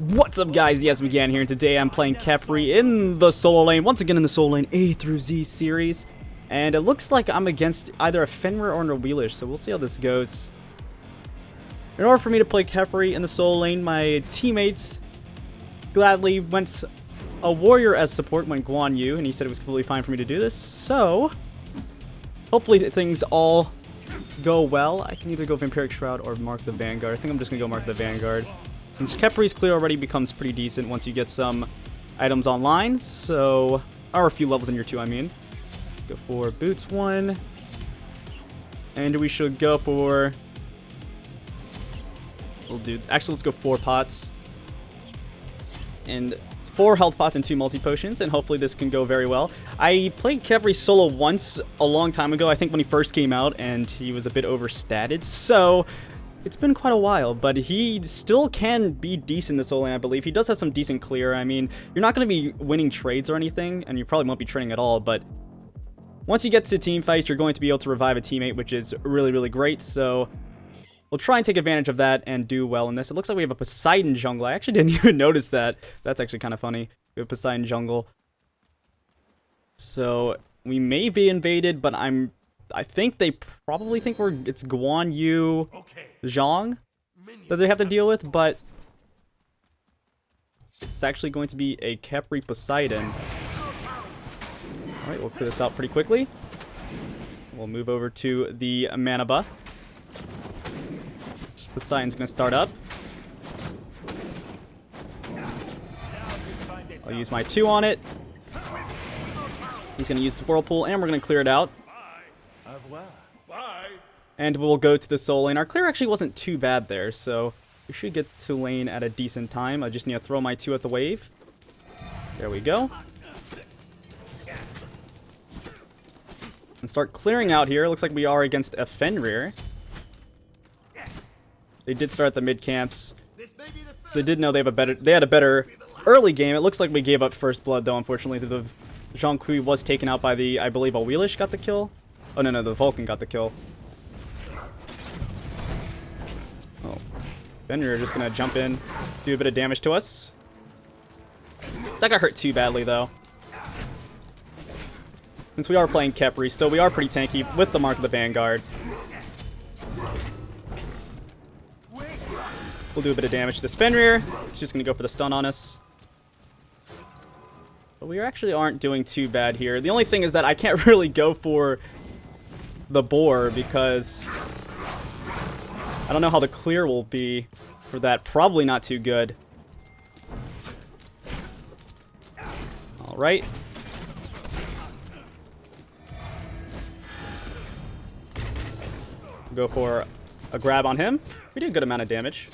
What's up, guys? Yes, we can here, and today I'm playing Khepri in the solo lane, once again in the solo lane A through Z series, and it looks like I'm against either a Fenrir or a Wheelish, so we'll see how this goes. In order for me to play Khepri in the solo lane, my teammates gladly went a warrior as support, went Guan Yu, and he said it was completely fine for me to do this, so hopefully things all go well. I can either go Vampiric Shroud or Mark the Vanguard. I think I'm just gonna go Mark the Vanguard, since Khepri's clear already becomes pretty decent once you get some items online, so, or a few levels in year 2, I mean. Go for Boots 1, and we should go for, we'll do, actually let's go 4 pots, and 4 health pots and 2 multi-potions, and hopefully this can go very well. I played Khepri solo once a long time ago, I think when he first came out, and he was a bit overstated, so it's been quite a while, but he still can be decent in the solo lane, I believe. He does have some decent clear. I mean, you're not going to be winning trades or anything, and you probably won't be trading at all, but once you get to team fights, you're going to be able to revive a teammate, which is really, really great, so we'll try and take advantage of that and do well in this. It looks like we have a Poseidon jungle. I actually didn't even notice that. That's actually kind of funny. We have Poseidon jungle. So we may be invaded, but I think they probably think it's Guan Yu, Zhang that they have to deal with, but it's actually going to be a Khepri Poseidon. Alright, we'll clear this out pretty quickly. We'll move over to the mana buff. Poseidon's going to start up. I'll use my 2 on it. He's going to use Whirlpool, and we're going to clear it out. And we'll go to the solo lane. Our clear actually wasn't too bad there, so we should get to lane at a decent time. I just need to throw my 2 at the wave. There we go. And start clearing out here. Looks like we are against a Fenrir. They did start the mid camps, so they did know they had a better early game. It looks like we gave up first blood, though, unfortunately. The Zhang Kui was taken out by the, I believe, a Wheelish got the kill. Oh, no, the Vulcan got the kill. Oh, Fenrir just gonna jump in, do a bit of damage to us. It's not gonna hurt too badly, though, since we are playing Khepri, so we are pretty tanky with the Mark of the Vanguard. We'll do a bit of damage to this Fenrir. He's just gonna go for the stun on us. But we actually aren't doing too bad here. The only thing is that I can't really go for the boar because I don't know how the clear will be for that. Probably not too good. Alright. Go for a grab on him. We did a good amount of damage.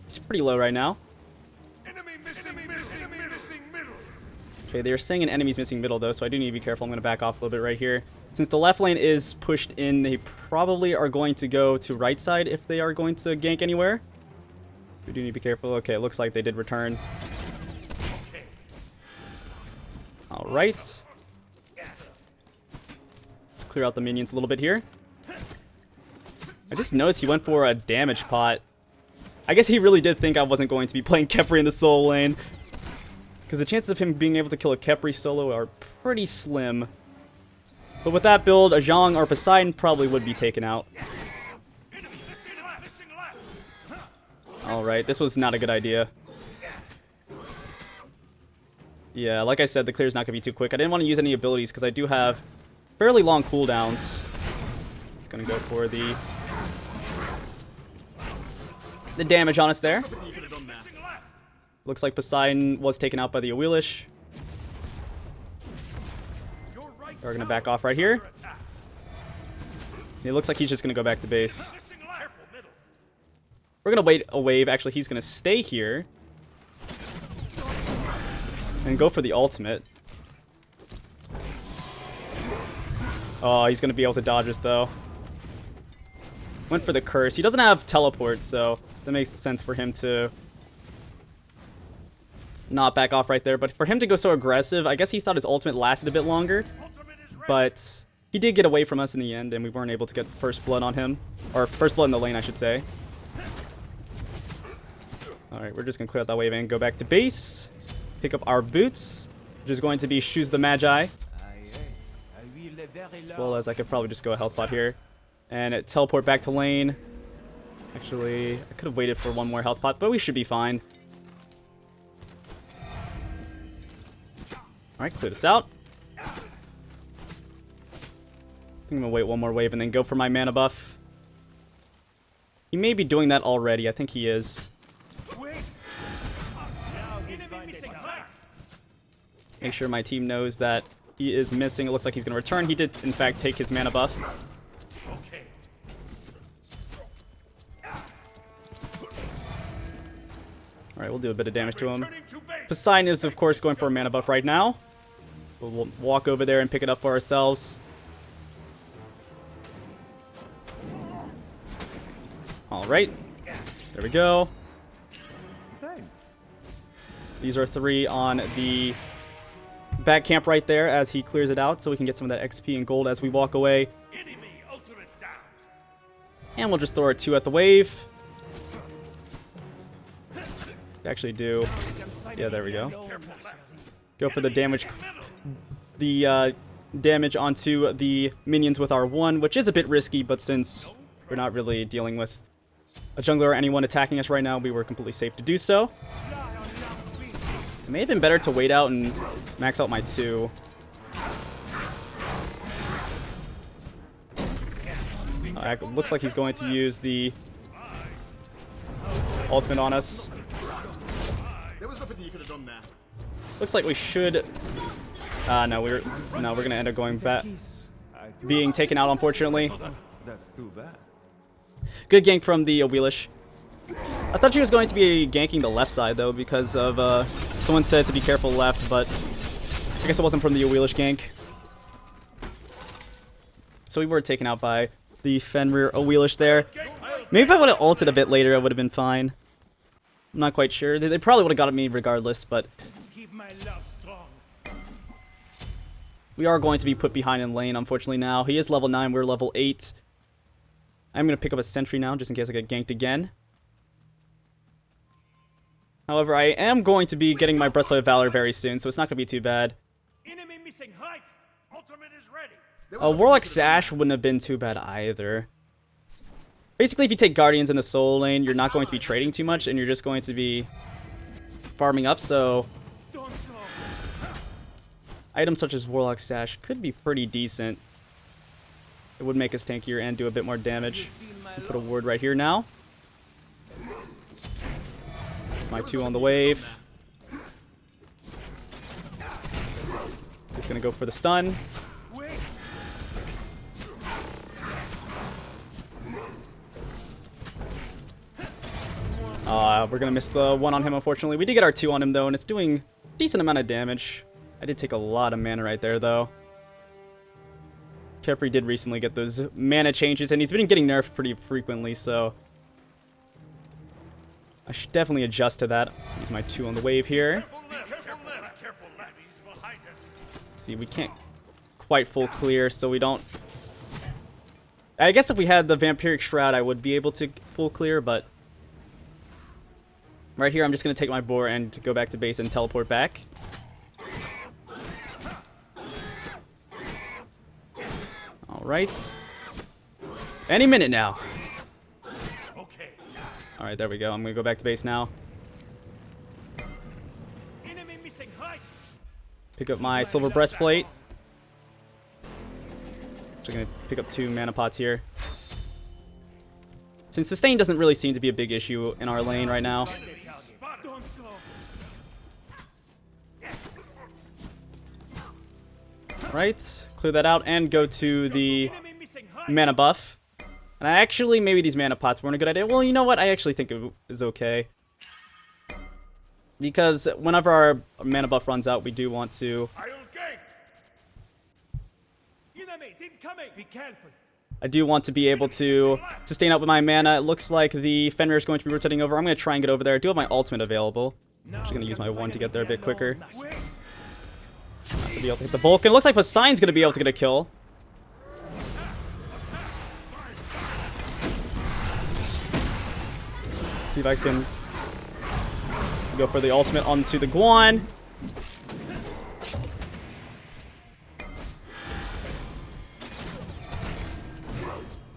He's pretty low right now. Okay, they're saying an enemy's missing middle, though, so I do need to be careful. I'm going to back off a little bit right here. Since the left lane is pushed in, they probably are going to go to right side if they are going to gank anywhere. We do need to be careful. Okay, it looks like they did return. Alright. Let's clear out the minions a little bit here. I just noticed he went for a damage pot. I guess he really did think I wasn't going to be playing Khepri in the solo lane, because the chances of him being able to kill a Khepri solo are pretty slim. But with that build, a Zhang or Poseidon probably would be taken out. Alright, this was not a good idea. Yeah, like I said, the clear's not going to be too quick. I didn't want to use any abilities because I do have fairly long cooldowns. It's going to go for the damage on us there. Looks like Poseidon was taken out by the Wheelish. We're going to back off right here. It looks like he's just going to go back to base. We're going to wait a wave. Actually, he's going to stay here and go for the ultimate. Oh, he's going to be able to dodge us, though. Went for the curse. He doesn't have teleport, so that makes sense for him to not back off right there. But for him to go so aggressive, I guess he thought his ultimate lasted a bit longer. But he did get away from us in the end, and we weren't able to get first blood on him. Or first blood in the lane, I should say. Alright, we're just going to clear out that wave and go back to base. Pick up our boots, which is going to be Shoes the Magi. As well as I could probably just go a health pot here. And teleport back to lane. Actually, I could have waited for one more health pot, but we should be fine. Alright, clear this out. I think I'm going to wait one more wave and then go for my mana buff. He may be doing that already. I think he is. Make sure my team knows that he is missing. It looks like he's going to return. He did, in fact, take his mana buff. Alright, we'll do a bit of damage to him. Poseidon is, of course, going for a mana buff right now. We'll walk over there and pick it up for ourselves. Alright. There we go. These are 3 on the back camp right there as he clears it out, so we can get some of that XP and gold as we walk away. And we'll just throw our 2 at the wave. Actually do. Yeah, there we go. Go for the damage. The damage onto the minions with our 1, which is a bit risky, but since we're not really dealing with a jungler or anyone attacking us right now, we were completely safe to do so. It may have been better to wait out and max out my 2. Looks like he's going to use the ultimate on us. Looks like we should. No, we're gonna end up going back, being taken out, unfortunately. That's too bad. Good gank from the Wheelish. I thought she was going to be ganking the left side though, because of someone said to be careful left, but I guess it wasn't from the Wheelish gank. So we were taken out by the Fenrir Wheelish there. Maybe if I would have ulted a bit later, it would have been fine. I'm not quite sure. They probably would have got at me regardless, but we are going to be put behind in lane, unfortunately, now. He is level 9, we're level 8. I'm going to pick up a sentry now, just in case I get ganked again. However, I am going to be getting my Breastplate of Valor very soon, so it's not going to be too bad. Enemy missing height. Ultimate is ready. A Warlock Sash wouldn't have been too bad either. Basically, if you take Guardians in the solo lane, you're not going to be trading too much, and you're just going to be farming up, so items such as Warlock Sash could be pretty decent. It would make us tankier and do a bit more damage. I'll put a ward right here now. There's my 2 on the wave. He's gonna go for the stun. We're gonna miss the 1 on him, unfortunately. We did get our 2 on him though, and it's doing a decent amount of damage. I did take a lot of mana right there though. Khepri did recently get those mana changes, and he's been getting nerfed pretty frequently, so I should definitely adjust to that. Use my 2 on the wave here. See, we can't quite full clear, so we don't. I guess if we had the Vampiric Shroud, I would be able to full clear, but right here, I'm just going to take my boar and go back to base and teleport back. Alright. Any minute now. Alright, there we go. I'm going to go back to base now. Pick up my silver breastplate. Actually going to pick up 2 mana pots here. Since sustain doesn't really seem to be a big issue in our lane right now. Right, clear that out and go to the mana buff. And I actually, maybe these mana pots weren't a good idea. Well, you know what? I actually think it is okay. Because whenever our mana buff runs out, we do want to. I do want to be able to sustain up with my mana. It looks like the Fenrir is going to be rotating over. I'm going to try and get over there. I do have my ultimate available. I'm actually going to use my 1 to get there a bit quicker. Not to be able to hit the Vulcan. It looks like Poseidon's going to be able to get a kill. See if I can Go for the ultimate onto the Guan.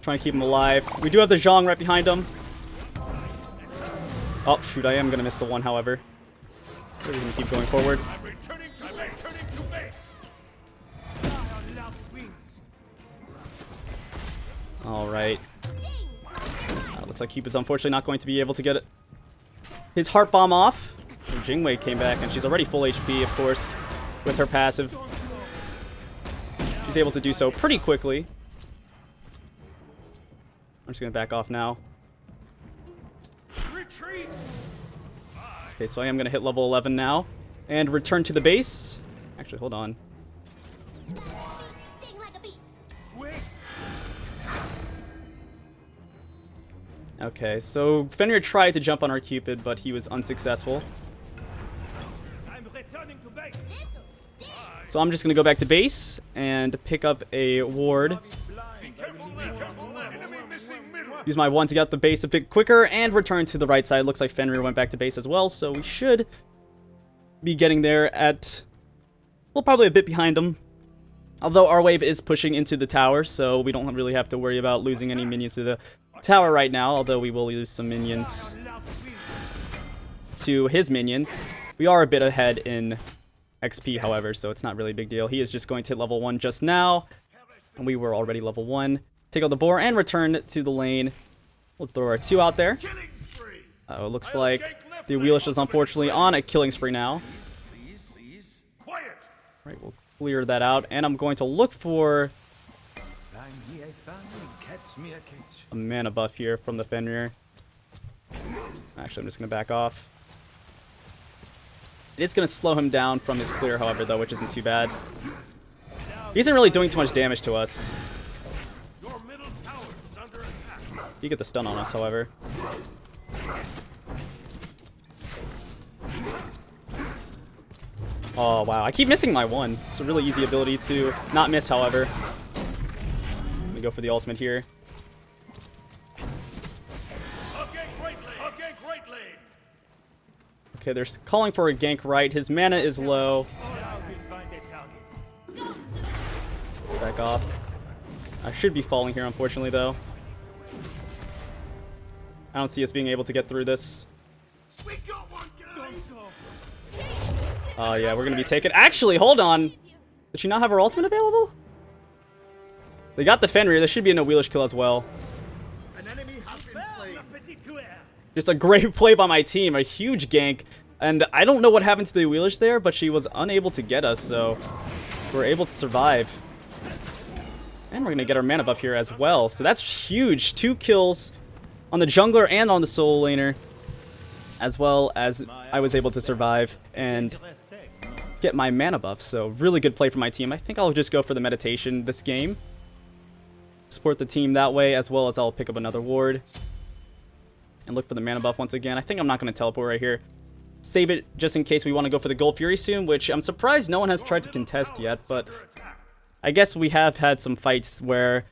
Trying to keep him alive. We do have the Zhong right behind him. Oh, shoot, I am going to miss the one, however. We're going to keep going forward. Alright. Looks like Cupid's unfortunately not going to be able to get his heart bomb off. And Jingwei came back, and she's already full HP, of course, with her passive. She's able to do so pretty quickly. I'm just going to back off now. Retreat. Okay, so I am going to hit level 11 now. And return to the base. Actually, hold on. Wait. Okay, so Fenrir tried to jump on our Cupid, but he was unsuccessful. I'm returning to base. So I'm just going to go back to base and pick up a ward. Be careful now. Enemy missing middle. Use my one to get the base a bit quicker and return to the right side. Looks like Fenrir went back to base as well, so we should be getting there at, well, probably a bit behind him. Although our wave is pushing into the tower, so we don't really have to worry about losing any minions to the tower right now, although we will lose some minions to his minions. We are a bit ahead in XP, however, so it's not really a big deal. He is just going to hit level 1 just now, and we were already level 1. Take out the boar and return to the lane. We'll throw our 2 out there. It looks like the Wheelish is unfortunately on a killing spree now. Quiet. Right, we'll clear that out, and I'm going to look for a mana buff here from the Fenrir. Actually, I'm just going to back off. It is going to slow him down from his clear, however, though, which isn't too bad. He isn't really doing too much damage to us. Your middle tower is under attack. He get the stun on us, however. Oh, wow. I keep missing my one. It's a really easy ability to not miss, however. Let me go for the ultimate here. Okay, they're calling for a gank right. His mana is low. Back off. I should be falling here, unfortunately, though. I don't see us being able to get through this. Oh, yeah, we're going to be taken. Actually, hold on. Did she not have her ultimate available? They got the Fenrir. There should be a no-wheelish kill as well. An enemy has been slain. Just a great play by my team. A huge gank. And I don't know what happened to the wheelish there, but she was unable to get us, so we're able to survive. And we're going to get our mana buff here as well. So that's huge. 2 kills on the jungler and on the solo laner, as well as I was able to survive and get my mana buff. So really good play for my team. I think I'll just go for the meditation this game. Support the team that way, as well as I'll pick up another ward and look for the mana buff once again. I think I'm not going to teleport right here. Save it just in case we want to go for the Gold Fury soon, which I'm surprised no one has tried to contest yet, but I guess we have had some fights where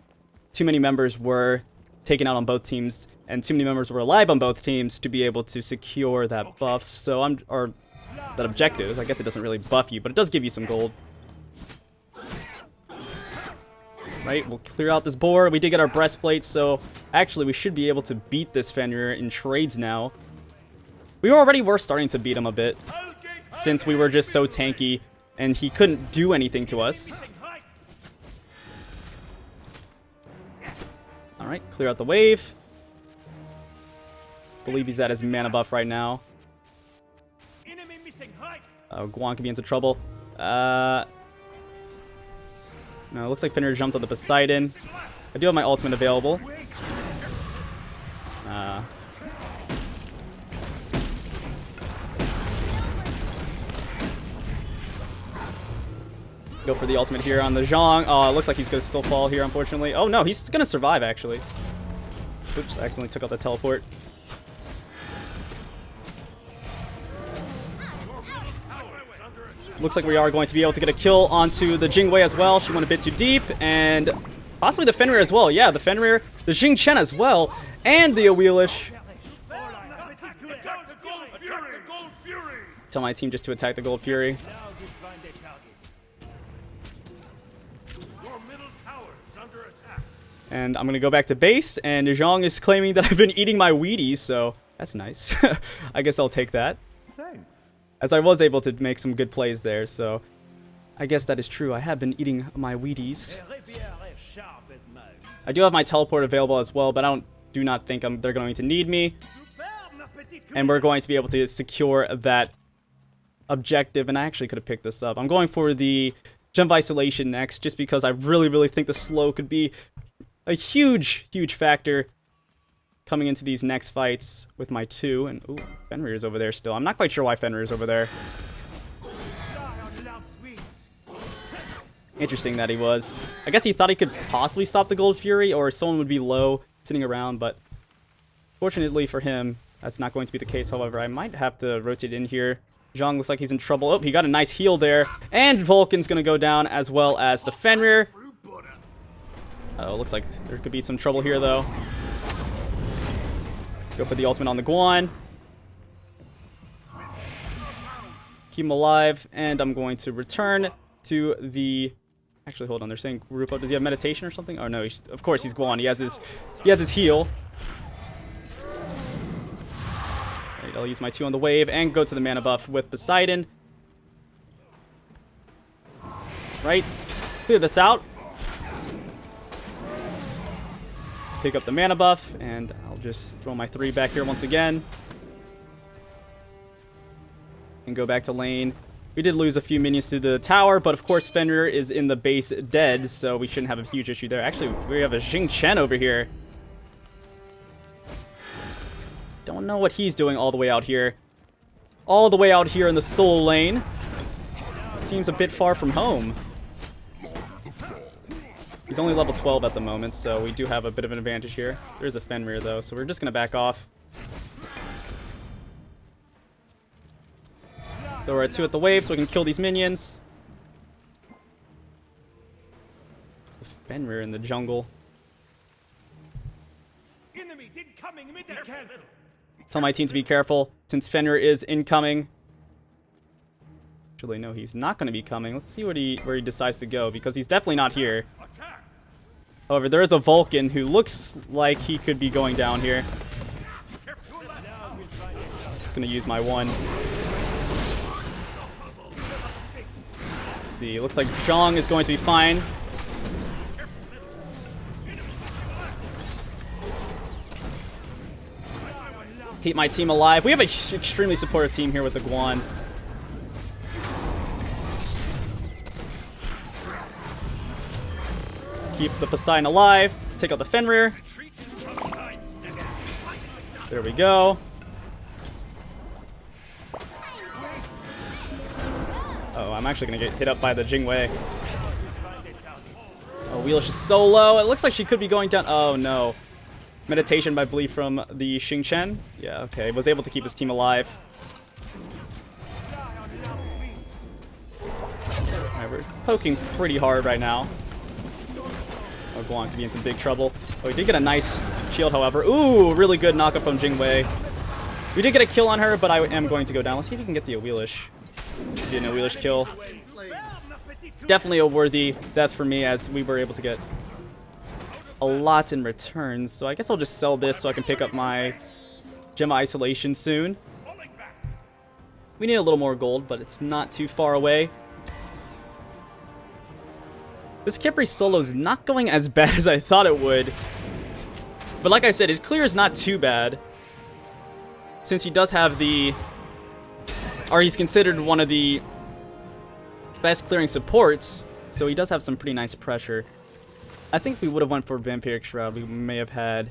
too many members were taken out on both teams, and too many members were alive on both teams to be able to secure that buff. So or that objective. I guess it doesn't really buff you, but it does give you some gold. Right, we'll clear out this boar. We did get our breastplate, so actually we should be able to beat this Fenrir in trades now. We already were starting to beat him a bit, since we were just so tanky, and he couldn't do anything to us. Alright, clear out the wave. Believe he's at his mana buff right now. Guan could be into trouble. No, it looks like Fenrir jumped on the Poseidon. I do have my ultimate available. Go for the ultimate here on the Zhong. Oh, it looks like he's going to still fall here, unfortunately. Oh, no, he's going to survive, actually. Oops, I accidentally took out the teleport. Looks like we are going to be able to get a kill onto the Jingwei as well. She went a bit too deep, and possibly the Fenrir as well. Yeah, the Fenrir, the Jing Chen as well, and the Awelish. Tell my team just to attack the Gold Fury. Now you find a target. Your middle tower is under attack. And I'm going to go back to base, and Zhang is claiming that I've been eating my Wheaties, so that's nice. I guess I'll take that. Thanks. As I was able to make some good plays there, so I guess that is true. I have been eating my Wheaties. I do have my teleport available as well, but I do not think they're going to need me. And we're going to be able to secure that objective, and I actually could have picked this up. I'm going for the Gem of Isolation next, just because I really think the slow could be a huge factor coming into these next fights with my 2. And ooh, Fenrir's over there still. I'm not quite sure why Fenrir's over there. Interesting that he was. I guess he thought he could possibly stop the Gold Fury, or someone would be low sitting around, but fortunately for him, that's not going to be the case. However, I might have to rotate in here. Zhang looks like he's in trouble. Oh, he got a nice heal there. And Vulcan's going to go down, as well as the Fenrir. Oh, looks like there could be some trouble here, though. Go for the ultimate on the Guan. Keep him alive, and I'm going to return to the... Actually, hold on. They're saying group up. Does he have meditation or something? Oh, no. Of course, he's Guan. He has his heal. Right, I'll use my 2 on the wave and go to the mana buff with Poseidon. Right. Clear this out. Pick up the mana buff, and I'll just throw my 3 back here once again. And go back to lane. We did lose a few minions to the tower, but of course Fenrir is in the base dead, so we shouldn't have a huge issue there. Actually, we have a Xing Chen over here. Don't know what he's doing all the way out here. All the way out here in the soul lane. Seems a bit far from home. He's only level 12 at the moment, so we do have a bit of an advantage here. There's a Fenrir, though, so we're just going to back off. So we're at 2 at the wave, so we can kill these minions. There's a Fenrir in the jungle. Enemies incoming mid-air. Tell my team to be careful, since Fenrir is incoming. Actually, no, he's not going to be coming. Let's see where he decides to go, because he's definitely not here. However, there is a Vulcan who looks like he could be going down here. Just going to use my 1. Let's see. Looks like Zhang is going to be fine. Keep my team alive. We have an extremely supportive team here with the Guan. Keep the Poseidon alive. Take out the Fenrir. There we go. Oh, I'm actually going to get hit up by the Jingwei. Oh, Wheelish is so low. It looks like she could be going down. Oh, no. Meditation, I believe, from the Xing Chen. Yeah, okay. Was able to keep his team alive. Alright, we're poking pretty hard right now. Oh, Guan could be in some big trouble. Oh, he did get a nice shield, however. Ooh, really good knockup from Jingwei. We did get a kill on her, but I am going to go down. Let's see if we can get the Wheelish. Should be a Wheelish kill. Definitely a worthy death for me, as we were able to get a lot in return. So I guess I'll just sell this so I can pick up my Gem of Isolation soon. We need a little more gold, but it's not too far away. This Khepri solo is not going as bad as I thought it would. But like I said, his clear is not too bad, since he does have the... or he's considered one of the best clearing supports, so he does have some pretty nice pressure. I think if we would have went for Vampiric Shroud, we may have had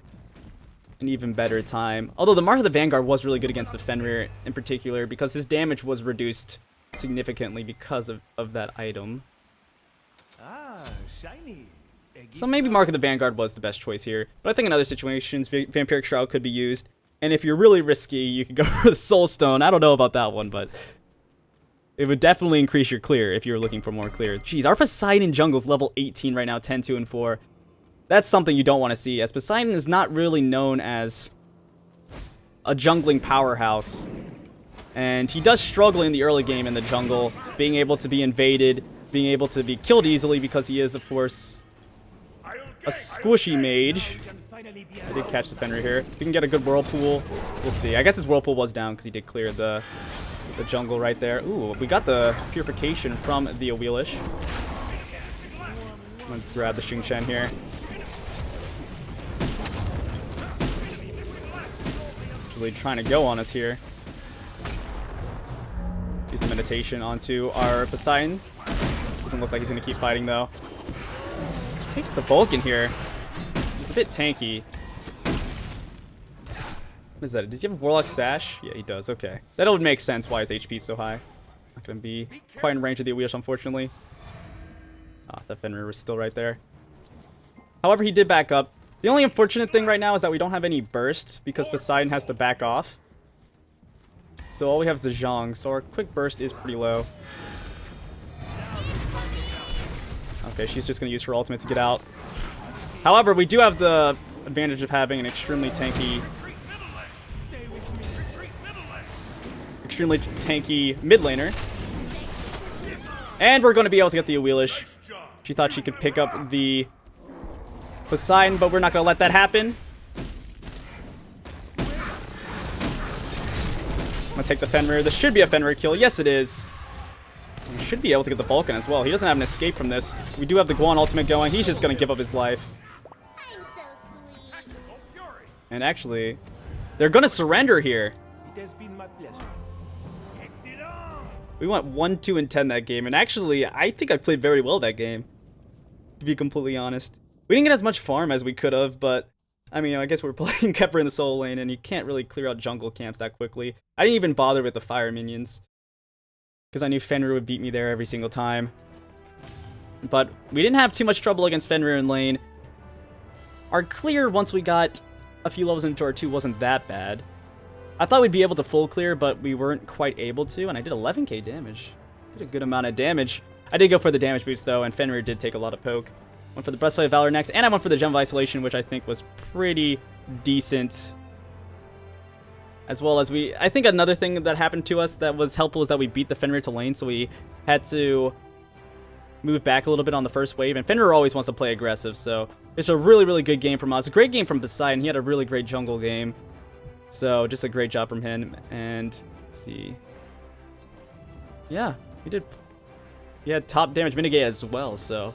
an even better time. Although the Mark of the Vanguard was really good against the Fenrir in particular, because his damage was reduced significantly because of that item. Shiny. So maybe Mark of the Vanguard was the best choice here. But I think in other situations, Vampiric Shroud could be used. And if you're really risky, you could go for the Soul Stone. I don't know about that one, but it would definitely increase your clear if you're looking for more clear. Jeez, our Poseidon jungle's level 18 right now, 10, 2, and 4. That's something you don't want to see, as Poseidon is not really known as a jungling powerhouse. And he does struggle in the early game in the jungle, being able to be invaded, being able to be killed easily because he is, of course, a squishy mage. I did catch the Fenrir here. If we can get a good whirlpool, we'll see. I guess his whirlpool was down because he did clear the jungle right there. Ooh, we got the purification from the Awelish. I'm gonna grab the Xingqian here. Actually trying to go on us here. Use the meditation onto our Poseidon. Doesn't look like he's gonna keep fighting though. I think the Vulcan here. He's a bit tanky. What is that? Does he have a Warlock Sash? Yeah, he does. Okay. That would make sense why his HP is so high. Not gonna be quite in range of the Awelish, unfortunately. Ah, the Fenrir was still right there. However, he did back up. The only unfortunate thing right now is that we don't have any burst because Poseidon has to back off. So all we have is the Zhang, so our quick burst is pretty low. Okay, she's just going to use her ultimate to get out. However, we do have the advantage of having an extremely tanky mid laner. And we're going to be able to get the Awelish. She thought she could pick up the Poseidon, but we're not going to let that happen. I'm going to take the Fenrir. This should be a Fenrir kill. Yes, it is. We should be able to get the Vulcan as well. He doesn't have an escape from this. We do have the Guan ultimate going. He's just going to give up his life. And actually, they're going to surrender here. It has been my pleasure. We went 1, 2, and 10 that game. And actually, I think I played very well that game, to be completely honest. We didn't get as much farm as we could have, but I mean, I guess we're playing Khepri in the solo lane, and you can't really clear out jungle camps that quickly. I didn't even bother with the fire minions, because I knew Fenrir would beat me there every single time. But we didn't have too much trouble against Fenrir in lane. Our clear, once we got a few levels into our 2, wasn't that bad. I thought we'd be able to full clear, but we weren't quite able to, and I did 11k damage. Did a good amount of damage. I did go for the damage boost, though, and Fenrir did take a lot of poke. Went for the Breastplate of Valor next, and I went for the Gem of Isolation, which I think was pretty decent. As well as I think another thing that happened to us that was helpful is that we beat the Fenrir to lane, so we had to move back a little bit on the first wave, and Fenrir always wants to play aggressive, so it's a really, really good game from us. A great game from Poseidon. He had a really great jungle game, so just a great job from him. And let's see. Yeah, he had top damage mitigate as well, so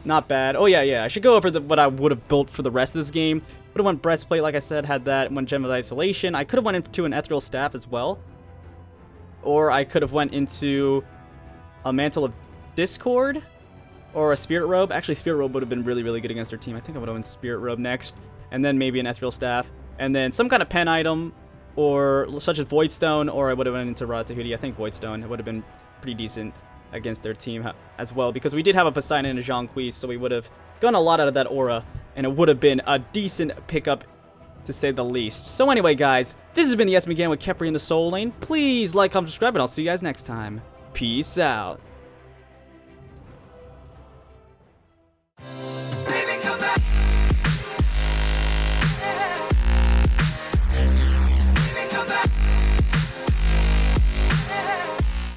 not bad. Oh yeah, I should go over what I would have built for the rest of this game. Would have went Breastplate, like I said, had that, went Gem of Isolation. I could have went into an Ethereal Staff as well. Or I could have went into a Mantle of Discord or a Spirit Robe. Actually, Spirit Robe would have been really, really good against our team. I think I would have went Spirit Robe next, and then maybe an Ethereal Staff, and then some kind of pen item, or such as Void Stone, or I would have went into Ratatouille. I think Void Stone would have been pretty decent against their team as well, because we did have a Poseidon and a Zhang, so we would have gotten a lot out of that aura, and it would have been a decent pickup, to say the least. So anyway, guys, this has been the Esme Gang with Khepri in the Soul Lane. Please like, comment, subscribe, and I'll see you guys next time. Peace out.